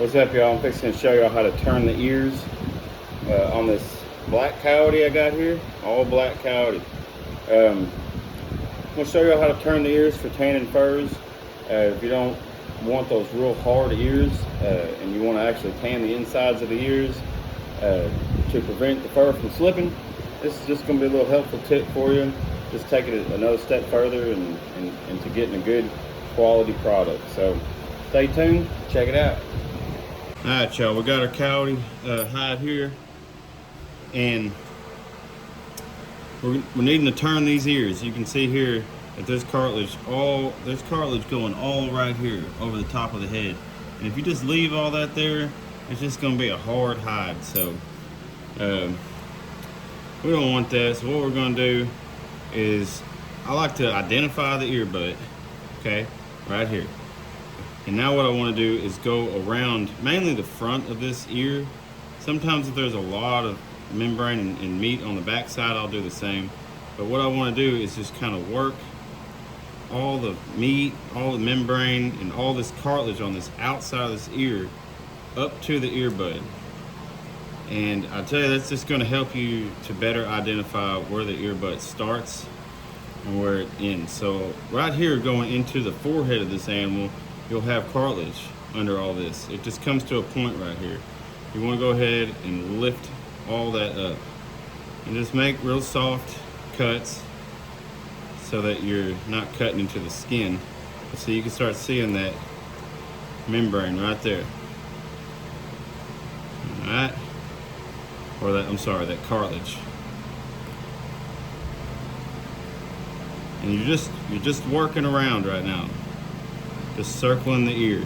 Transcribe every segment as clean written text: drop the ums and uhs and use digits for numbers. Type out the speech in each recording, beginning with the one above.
What's up, y'all? I'm fixing to show y'all how to turn the ears on this black coyote I got here. All black coyote. I'm going to show y'all how to turn the ears for tanning furs. If you don't want those real hard ears and you want to actually tan the insides of the ears to prevent the fur from slipping, this is just going to be a little helpful tip for you. Just take it another step further and to getting a good quality product. So stay tuned, check it out. Alright, y'all, we got our coyote hide here, and we're needing to turn these ears. You can see here that there's cartilage going all right here over the top of the head, and if you just leave all that there, it's just going to be a hard hide. So we don't want that. So what we're going to do is, I like to identify the ear butt, okay, right here. And now what I want to do is go around mainly the front of this ear. Sometimes if there's a lot of membrane and meat on the back side, I'll do the same. But what I want to do is just kind of work all the meat, all the membrane, and all this cartilage on this outside of this ear up to the earbud. And I tell you, that's just going to help you to better identify where the earbud starts and where it ends. So right here, going into the forehead of this animal, you'll have cartilage under all this. It just comes to a point right here. You want to go ahead and lift all that up and just make real soft cuts so that you're not cutting into the skin. So you can start seeing that membrane right there. All right, or that, I'm sorry, that cartilage. And you're just working around right now. Just circling the ear.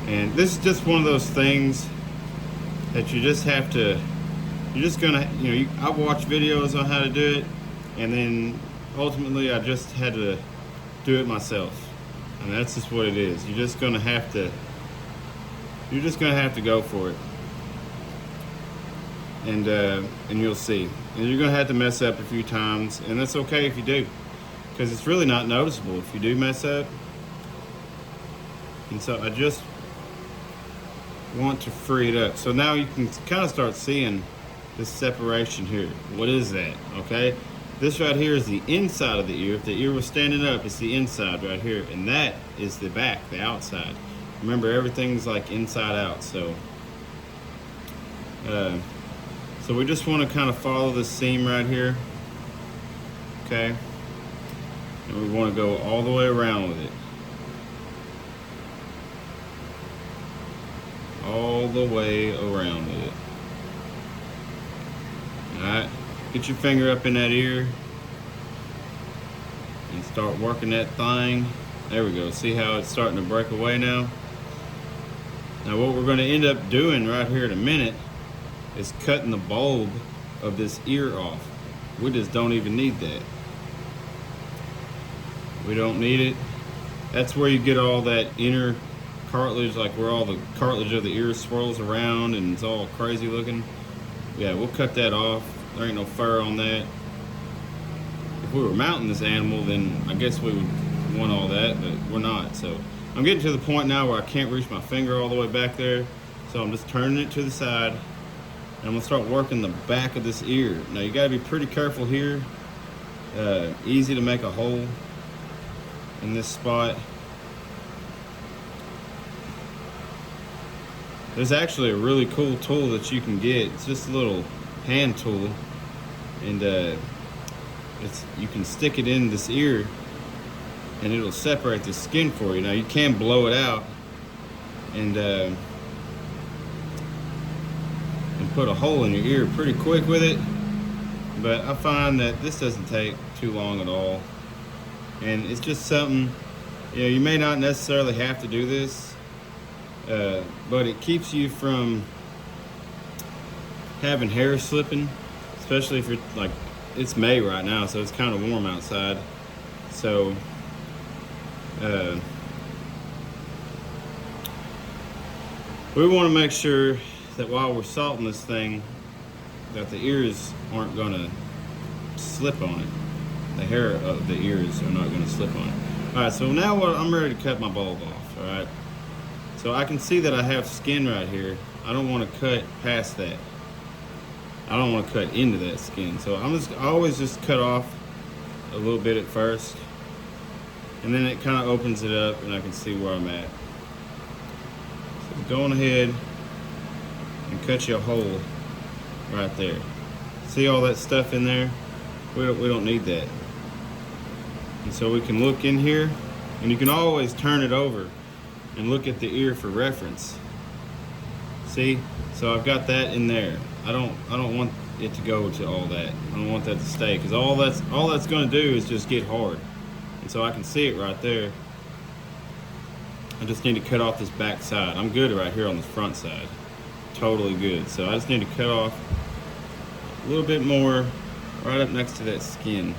And this is just one of those things that you just have to, you're just gonna, I've watched videos on how to do it, and then ultimately I just had to do it myself. And that's just what it is. You're just gonna have to go for it. And you'll see. And you're gonna have to mess up a few times, and that's okay if you do, because it's really not noticeable if you do mess up. And so I just want to free it up. So now you can kind of start seeing this separation here. What is that? Okay, this right here is the inside of the ear. If the ear was standing up, it's the inside right here, and that is the back, the outside. Remember, everything's like inside out. So so we just want to kind of follow this seam right here, okay? And we want to go all the way around with it. All the way around with it. Alright, get your finger up in that ear and start working that thing. There we go. See how it's starting to break away now? Now what we're going to end up doing right here in a minute is cutting the bulb of this ear off. We just don't even need that. We don't need it. That's where you get all that inner cartilage, like where all the cartilage of the ear swirls around and it's all crazy looking. Yeah, we'll cut that off. There ain't no fur on that. If we were mounting this animal, then I guess we would want all that, but we're not. So I'm getting to the point now where I can't reach my finger all the way back there. So I'm just turning it to the side. And I'm gonna start working the back of this ear. Now you gotta be pretty careful here. Easy to make a hole in this spot. There's actually a really cool tool that you can get. It's just a little hand tool, and you can stick it in this ear and it'll separate the skin for you. Now you can blow it out and put a hole in your ear pretty quick with it, but I find that this doesn't take too long at all, and it's just something, you may not necessarily have to do this, but it keeps you from having hair slipping, especially if you're like, it's May right now, so it's kind of warm outside. So we want to make sure that while we're salting this thing, that the ears aren't gonna slip on it. The hair of the ears are not gonna slip on it. All right, so now I'm ready to cut my bulb off. All right, so I can see that I have skin right here. I don't want to cut past that. I don't want to cut into that skin. So I always just cut off a little bit at first, and then it kind of opens it up and I can see where I'm at. So go on ahead and cut you a hole right there. See all that stuff in there? We don't need that. And so we can look in here, and you can always turn it over and look at the ear for reference. See? So I've got that in there. I don't want it to go to all that. I don't want that to stay, because all that's going to do is just get hard. And so I can see it right there. I just need to cut off this back side. I'm good right here on this front side. Totally good. So I just need to cut off a little bit more right up next to that skin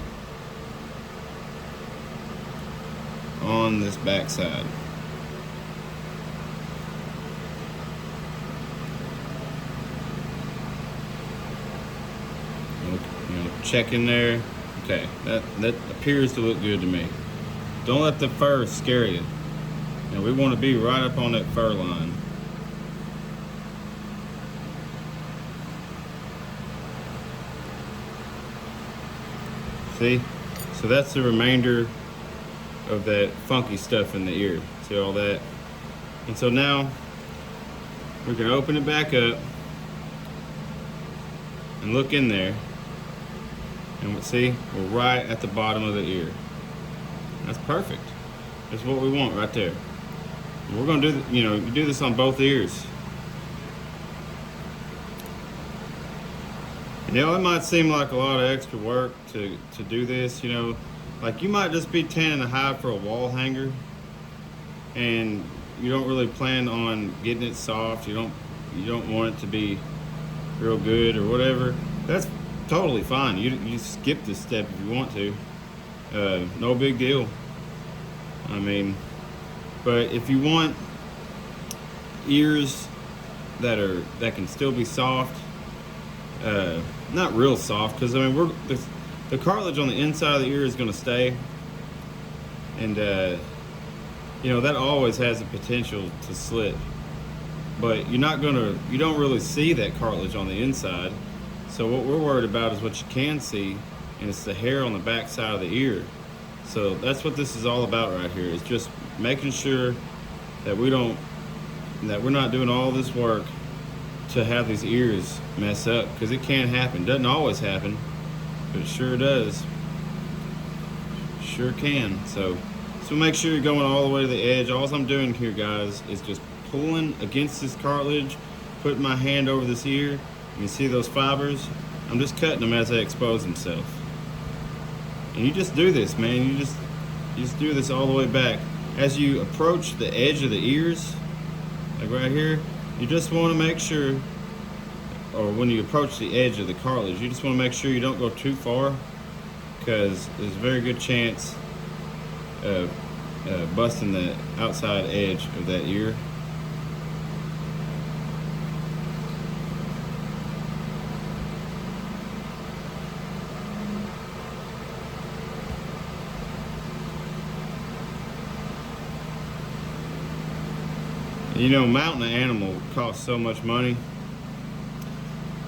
on this back side. Check in there. Okay, that appears to look good to me. Don't let the fur scare you. Now we want to be right up on that fur line. See? So that's the remainder of that funky stuff in the ear. See all that? And so now we can open it back up and look in there. And see, we're right at the bottom of the ear. That's perfect. That's what we want right there. And we're gonna do, you do this on both ears. And, it might seem like a lot of extra work to do this, like you might just be tanning a hide for a wall hanger, and you don't really plan on getting it soft. You don't want it to be real good or whatever. That's totally fine. You skip this step if you want to. No big deal. I mean, but if you want ears that can still be soft, not real soft, because I mean the cartilage on the inside of the ear is going to stay, and that always has the potential to slip. But you don't really see that cartilage on the inside. So what we're worried about is what you can see, and it's the hair on the back side of the ear. So that's what this is all about right here, is just making sure that we're not doing all this work to have these ears mess up, because it can happen. Doesn't always happen, but it sure does. Sure can. So make sure you're going all the way to the edge. All I'm doing here, guys, is just pulling against this cartilage, putting my hand over this ear. You see those fibers? I'm just cutting them as they expose themselves. And you just do this, man. You just do this all the way back. As you approach the edge of the ears, like right here, you just want to make sure, or when you approach the edge of the cartilage, you just want to make sure you don't go too far, because there's a very good chance of busting the outside edge of that ear. Mounting an animal costs so much money,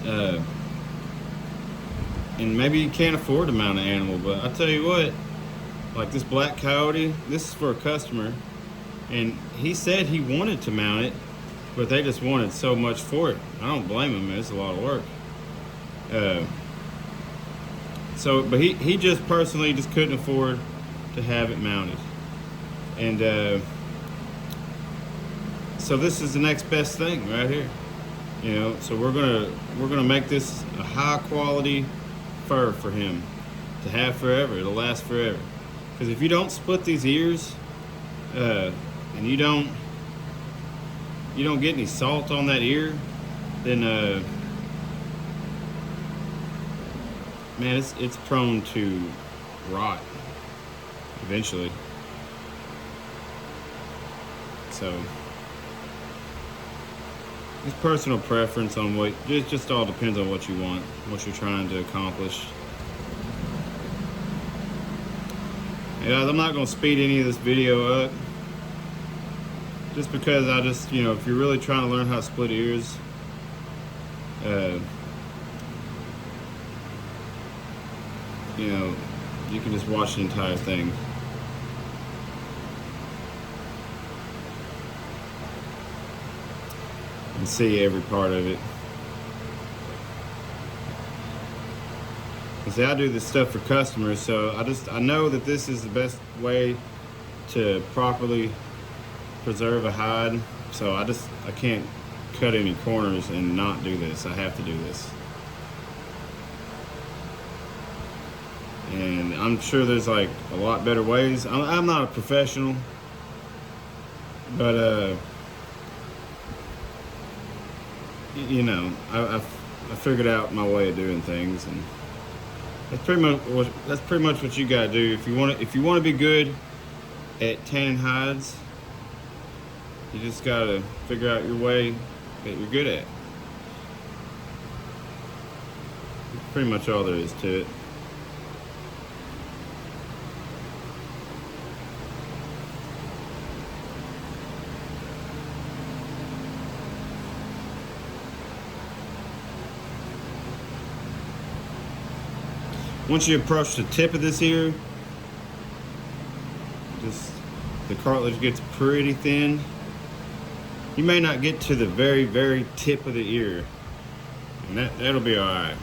and maybe you can't afford to mount an animal, but I tell you what, like this black coyote, this is for a customer, and he said he wanted to mount it, but they just wanted so much for it. I don't blame him, it's a lot of work. But he just personally just couldn't afford to have it mounted, and so this is the next best thing right here. So we're gonna make this a high quality fur for him to have forever. It'll last forever. Because if you don't split these ears, and you don't get any salt on that ear, then man, it's prone to rot eventually. So it's personal preference on what, it just all depends on what you want, what you're trying to accomplish. Yeah, I'm not gonna speed any of this video up, just because I just, you know, if you're really trying to learn how to split ears, you know, you can just watch the entire thing. And see every part of it. And see, I do this stuff for customers, so I know that this is the best way to properly preserve a hide. So I can't cut any corners and not do this. I have to do this. And I'm sure there's like a lot better ways. I'm not a professional, but you know, I figured out my way of doing things, and that's pretty much what you gotta do if you want to be good at tanning hides. You just gotta figure out your way that you're good at. That's pretty much all there is to it. Once you approach the tip of this ear, just the cartilage gets pretty thin. You may not get to the very, very tip of the ear, and that'll be all right.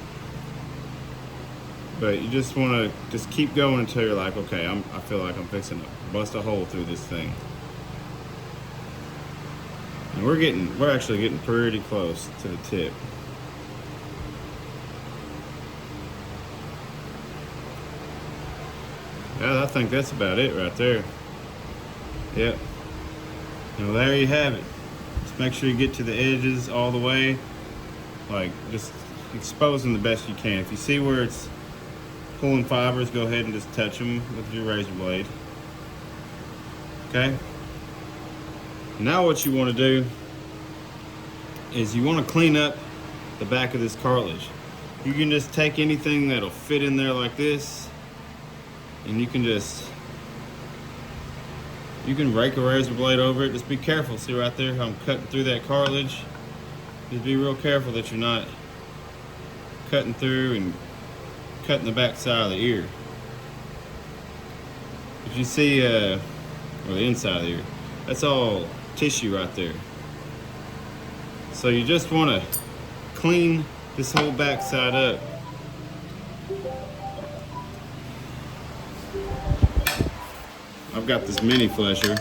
But you just want to just keep going until you're like, okay, I feel like I'm fixing to bust a hole through this thing. And we're actually getting pretty close to the tip. Yeah, I think that's about it right there. Yep. Well, there you have it. Just make sure you get to the edges all the way. Like, just expose them the best you can. If you see where it's pulling fibers, go ahead and just touch them with your razor blade. Okay? Now what you want to do is you want to clean up the back of this cartilage. You can just take anything that'll fit in there like this, and you can rake a razor blade over it. Just be careful. See right there how I'm cutting through that cartilage? Just be real careful that you're not cutting through and cutting the back side of the ear. If you see, or the inside of the ear, that's all tissue right there. So you just want to clean this whole back side up. I've got this mini flesher.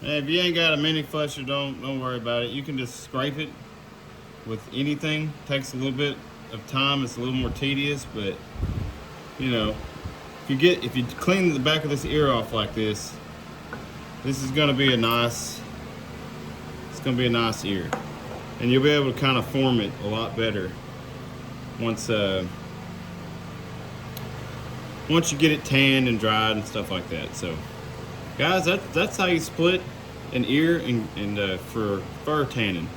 If you ain't got a mini flesher, don't worry about it. You can just scrape it with anything. It takes a little bit of time. It's a little more tedious, but you know, if you clean the back of this ear off like this, this is gonna be a nice ear, and you'll be able to kind of form it a lot better once you get it tanned and dried and stuff like that. So guys, that's how you split an ear and for fur tanning.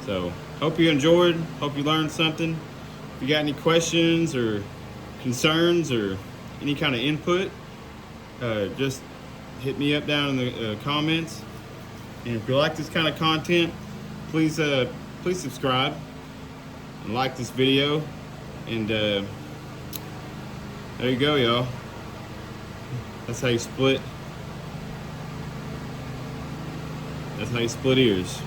So hope you enjoyed, hope you learned something. If you got any questions or concerns or any kind of input, just hit me up down in the comments. And if you like this kind of content, please subscribe and like this video. And there you go, y'all. That's how you split. That's how you split ears.